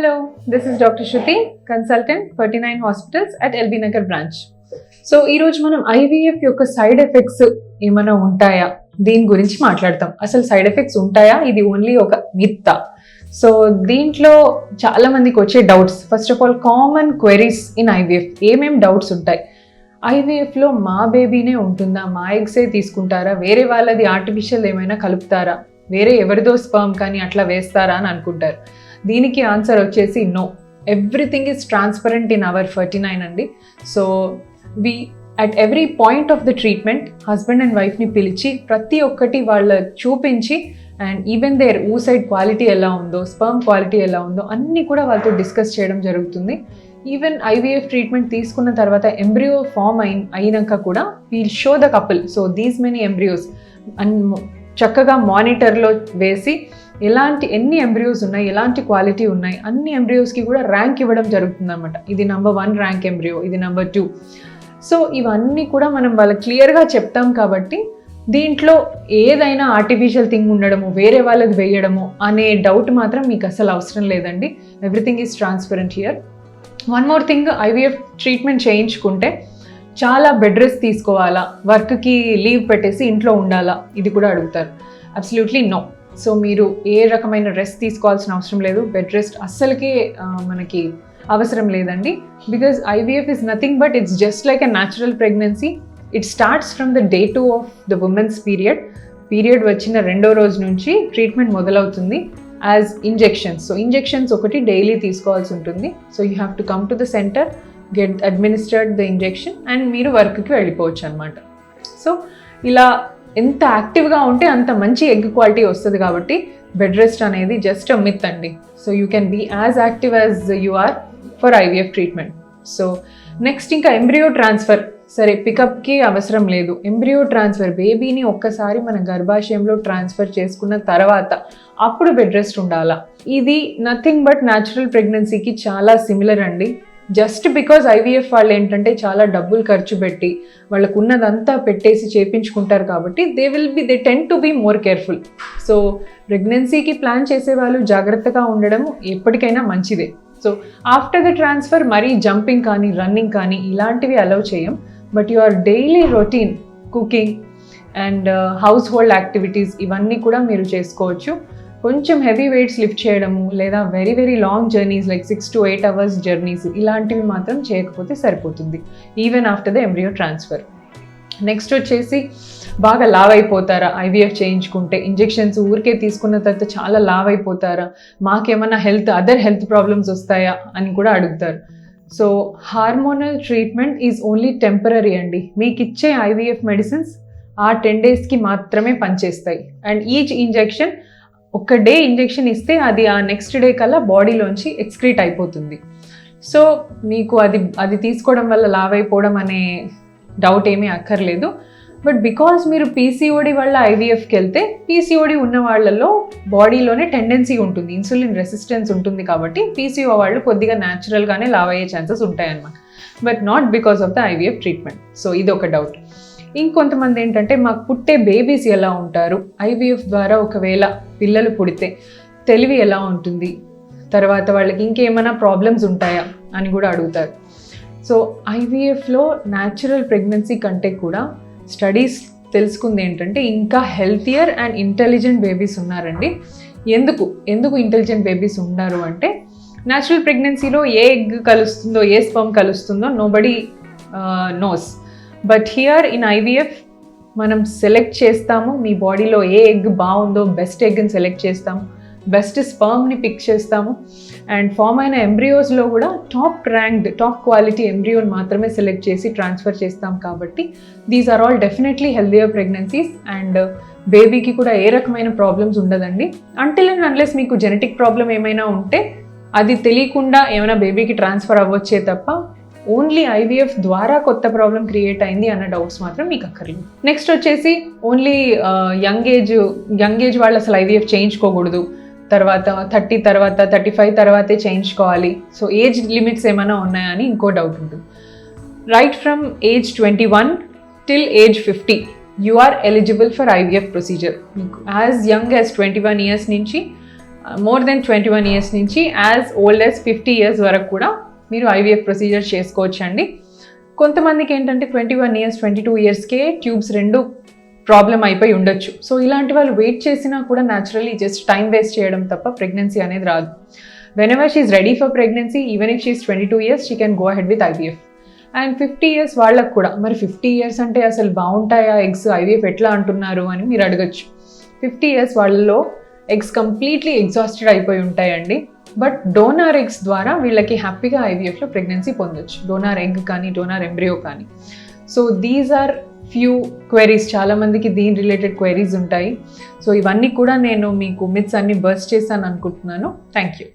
Hello, this is Dr. Shruti, consultant, 39 hospitals at LB Nagar branch. So ఈరోజు మనం IVF యొక్క side effects ఏమైనా ఉంటాయా దీని గురించి మాట్లాడతాం. అసలు సైడ్ ఎఫెక్ట్స్ ఉంటాయా, ఇది ఓన్లీ ఒక మిత్తా? సో దీంట్లో చాలా మందికి వచ్చే doubts, first of all common queries in IVF ఏమేం డౌట్స్ ఉంటాయి. ఐవీఎఫ్లో మా బేబీనే ఉంటుందా, మా ఎగ్సే తీసుకుంటారా, వేరే వాళ్ళది ఆర్టిఫిషియల్ ఏమైనా కలుపుతారా, వేరే ఎవరిదో స్పర్మ్ కానీ అట్లా వేస్తారా అని అనుకుంటారు. దీనికి ఆన్సర్ వచ్చేసి no, everything is transparent in our 39 అండి. So we at every point of the treatment husband and వైఫ్ని పిలిచి ప్రతి ఒక్కటి వాళ్ళ చూపించి and even their oocyte quality ఎలా ఉందో, స్పర్మ్ క్వాలిటీ ఎలా ఉందో అన్నీ కూడా వాళ్ళతో డిస్కస్ చేయడం జరుగుతుంది. ఈవెన్ ఐవీఎఫ్ ట్రీట్మెంట్ తీసుకున్న తర్వాత ఎంబ్రియో ఫామ్ అయినాక కూడా we'll show the couple. So these many embryos చక్కగా మానిటర్లో వేసి ఎన్ని ఎంబ్రియోస్ ఉన్నాయి, ఎలాంటి క్వాలిటీ ఉన్నాయి, అన్ని ఎంబ్రియోస్కి కూడా ర్యాంక్ ఇవ్వడం జరుగుతుంది అనమాట. ఇది నెంబర్ 1 ర్యాంక్ ఎంబ్రియో, ఇది నెంబర్ 2. సో ఇవన్నీ కూడా మనం వాళ్ళకి క్లియర్గా చెప్తాం కాబట్టి దీంట్లో ఏదైనా ఆర్టిఫిషియల్ థింగ్ ఉండడము, వేరే వాళ్ళకి వేయడము అనే డౌట్ మాత్రం మీకు అసలు అవసరం లేదండి. Everything is transparent here. One more thing, IVF treatment చేయించుకుంటే చాలా బెడ్ రెస్ట్ తీసుకోవాలా, వర్క్కి లీవ్ పెట్టేసి ఇంట్లో ఉండాలా, ఇది కూడా అడుగుతారు. Absolutely no. సో మీరు ఏ రకమైన రెస్ట్ తీసుకోవాల్సిన అవసరం లేదు. బెడ్ రెస్ట్ అస్సలకే మనకి అవసరం లేదండి. Because IVF is nothing but it's just like a natural pregnancy. It starts from the day 2 of the women's period వచ్చిన 2వ రోజు నుంచి ట్రీట్మెంట్ మొదలవుతుంది యాజ్ ఇంజెక్షన్స్. సో ఇంజెక్షన్స్ ఒకటి డైలీ తీసుకోవాల్సి ఉంటుంది. So you have to come to the centre, get administered the injection and మీరు వర్క్కి వెళ్ళిపోవచ్చు అనమాట. సో ఇలా ఎంత యాక్టివ్గా ఉంటే అంత మంచి ఎగ్ క్వాలిటీ వస్తుంది కాబట్టి బెడ్ రెస్ట్ అనేది జస్ట్ అ మిత్ అండి. So you can be as active as you are for IVF treatment. So next ఇంకా ఎంబ్రియో ట్రాన్స్ఫర్. సరే, పికప్కి అవసరం లేదు. ఎంబ్రియో ట్రాన్స్ఫర్, బేబీని ఒక్కసారి మన గర్భాశయంలో ట్రాన్స్ఫర్ చేసుకున్న తర్వాత అప్పుడు బెడ్ రెస్ట్ ఉండాలా. ఇది నథింగ్ బట్ న్యాచురల్ ప్రెగ్నెన్సీకి చాలా సిమిలర్ అండి. జస్ట్ బికాజ్ ఐవీఎఫ్ వాళ్ళు ఏంటంటే చాలా డబ్బులు ఖర్చు పెట్టి వాళ్ళకు ఉన్నదంతా పెట్టేసి చేయించుకుంటారు కాబట్టి they tend to be more careful. So ప్రెగ్నెన్సీకి ప్లాన్ చేసే వాళ్ళు జాగ్రత్తగా ఉండడం ఎప్పటికైనా మంచిదే. సో ఆఫ్టర్ ద ట్రాన్స్ఫర్ మరీ జంపింగ్ కానీ రన్నింగ్ కానీ ఇలాంటివి అలౌ చేయం. But your daily routine, cooking and household activities ఇవన్నీ కూడా మీరు చేసుకోవచ్చు. కొంచెం హెవీ వెయిట్స్ లిఫ్ట్ చేయడము లేదా very very long journeys like 6 to 8 hours journeys ఇలాంటివి మాత్రం చేయకపోతే సరిపోతుంది even after the embryo transfer. Next వచ్చేసి బాగా లావ్ అయిపోతారా ఐవీఎఫ్ చేయించుకుంటే, ఇంజెక్షన్స్ ఊరికే తీసుకున్న తర్వాత చాలా లావ్ అయిపోతారా, మాకేమైనా అదర్ హెల్త్ ప్రాబ్లమ్స్ వస్తాయా అని కూడా అడుగుతారు. So hormonal treatment is only temporary అండి. మీకు ఇచ్చే ఐవీఎఫ్ మెడిసిన్స్ ఆ 10 daysకి మాత్రమే పనిచేస్తాయి. అండ్ ఈచ్ ఇంజెక్షన్ ఒక డే ఇంజెక్షన్ ఇస్తే అది ఆ నెక్స్ట్ డే కల్లా బాడీలోంచి ఎక్స్క్రీట్ అయిపోతుంది. సో మీకు అది తీసుకోవడం వల్ల లావ్ అయిపోవడం అనే డౌట్ ఏమీ అక్కర్లేదు. బట్ బికాజ్ మీరు పీసీఓడి వల్ల ఐవీఎఫ్కి వెళ్తే పీసీఓడి ఉన్న వాళ్ళలో బాడీలోనే టెండెన్సీ ఉంటుంది, ఇన్సులిన్ రెసిస్టెన్స్ ఉంటుంది కాబట్టి పీసీఓ వాళ్ళు కొద్దిగా న్యాచురల్గానే లావ్ అయ్యే ఛాన్సెస్ ఉంటాయన్నమాట. But not because of the IVF treatment. So ఇది ఒక డౌట్. ఇంకొంతమంది ఏంటంటే మాకు పుట్టే బేబీస్ ఎలా ఉంటారు, ఐవీఎఫ్ ద్వారా ఒకవేళ పిల్లలు పుడితే తెలివి ఎలా ఉంటుంది, తర్వాత వాళ్ళకి ఇంకేమైనా ప్రాబ్లమ్స్ ఉంటాయా అని కూడా అడుగుతారు. సో ఐవీఎఫ్లో న్యాచురల్ ప్రెగ్నెన్సీ కంటే కూడా స్టడీస్ తెలుసుకుంది ఏంటంటే ఇంకా హెల్తియర్ అండ్ ఇంటెలిజెంట్ బేబీస్ ఉన్నారండి. ఎందుకు ఇంటెలిజెంట్ బేబీస్ ఉన్నారు అంటే న్యాచురల్ ప్రెగ్నెన్సీలో ఏ ఎగ్ కలుస్తుందో, ఏ స్పర్మ్ కలుస్తుందో nobody knows. But here in IVF మనం సెలెక్ట్ చేస్తాము, మీ బాడీలో ఏ ఎగ్ బాగుందో బెస్ట్ ఎగ్ని సెలెక్ట్ చేస్తాము, బెస్ట్ స్పర్మ్ని పిక్ చేస్తాము అండ్ ఫామ్ అయిన ఎంబ్రియోస్లో కూడా టాప్ క్వాలిటీ ఎంబ్రియోని మాత్రమే సెలెక్ట్ చేసి ట్రాన్స్ఫర్ చేస్తాం కాబట్టి these are all definitely healthier pregnancies and బేబీకి కూడా ఏ రకమైన ప్రాబ్లమ్స్ ఉండదండి. అంటిల్ అండ్ అన్లెస్ మీకు జెనెటిక్ ప్రాబ్లం ఏమైనా ఉంటే అది తెలియకుండా ఏమైనా బేబీకి ట్రాన్స్ఫర్ అవ్వచ్చే తప్ప ఓన్లీ ఐవీఎఫ్ ద్వారా కొత్త ప్రాబ్లం క్రియేట్ అయింది అన్న డౌట్స్ మాత్రం మీకు అక్కర్లేదు. నెక్స్ట్ వచ్చేసి ఓన్లీ యంగ్ ఏజ్ వాళ్ళు అసలు ఐవీఎఫ్ చేయించుకోకూడదు, తర్వాత 30 తర్వాత 35 తర్వాతే చేయించుకోవాలి. సో ఏజ్ లిమిట్స్ ఏమైనా ఉన్నాయని ఇంకో డౌట్ ఉంటుంది. Right from age 21 till age 50 you are eligible for IVF procedure. మీకు యాజ్ యంగ్ యాజ్ 21 years నుంచి మోర్ దెన్ 21 ఇయర్స్ నుంచి యాజ్ ఓల్డ్ యాజ్ 50 ఇయర్స్ వరకు కూడా మీరు ఐవీఎఫ్ ప్రొసీజర్ చేసుకోవచ్చండి. కొంతమందికి ఏంటంటే 21 ఇయర్స్ 22 ఇయర్స్కే ట్యూబ్స్ రెండు ప్రాబ్లం అయిపోయి ఉండొచ్చు. సో ఇలాంటి వాళ్ళు వెయిట్ చేసినా కూడా న్యాచురల్లీ జస్ట్ టైం వేస్ట్ చేయడం తప్ప ప్రెగ్నెన్సీ అనేది రాదు. whenever she is ready for pregnancy, even if she is 22 years, she can go ahead with IVF. And 50 years వాళ్ళకు కూడా మరి 50 ఇయర్స్ అంటే అసలు బాగుంటాయా ఎగ్స్, ఐవీఎఫ్ ఎట్లా అంటున్నారు అని మీరు అడగచ్చు. 50 ఇయర్స్ వాళ్ళలో ఎగ్స్ కంప్లీట్లీ ఎగ్జాస్టెడ్ అయిపోయి ఉంటాయండి. బట్ డోనార్ ఎగ్స్ ద్వారా వీళ్ళకి హ్యాపీగా ఐవీఎఫ్లో ప్రెగ్నెన్సీ పొందొచ్చు, డోనార్ ఎగ్ కానీ డోనార్ ఎంబ్రియో కానీ. So these are few queries, చాలామందికి దీని రిలేటెడ్ క్వైరీస్ ఉంటాయి. సో ఇవన్నీ కూడా నేను మీకు మిత్స్ అన్ని బర్స్ట్ చేశాను అనుకుంటున్నాను. Thank you.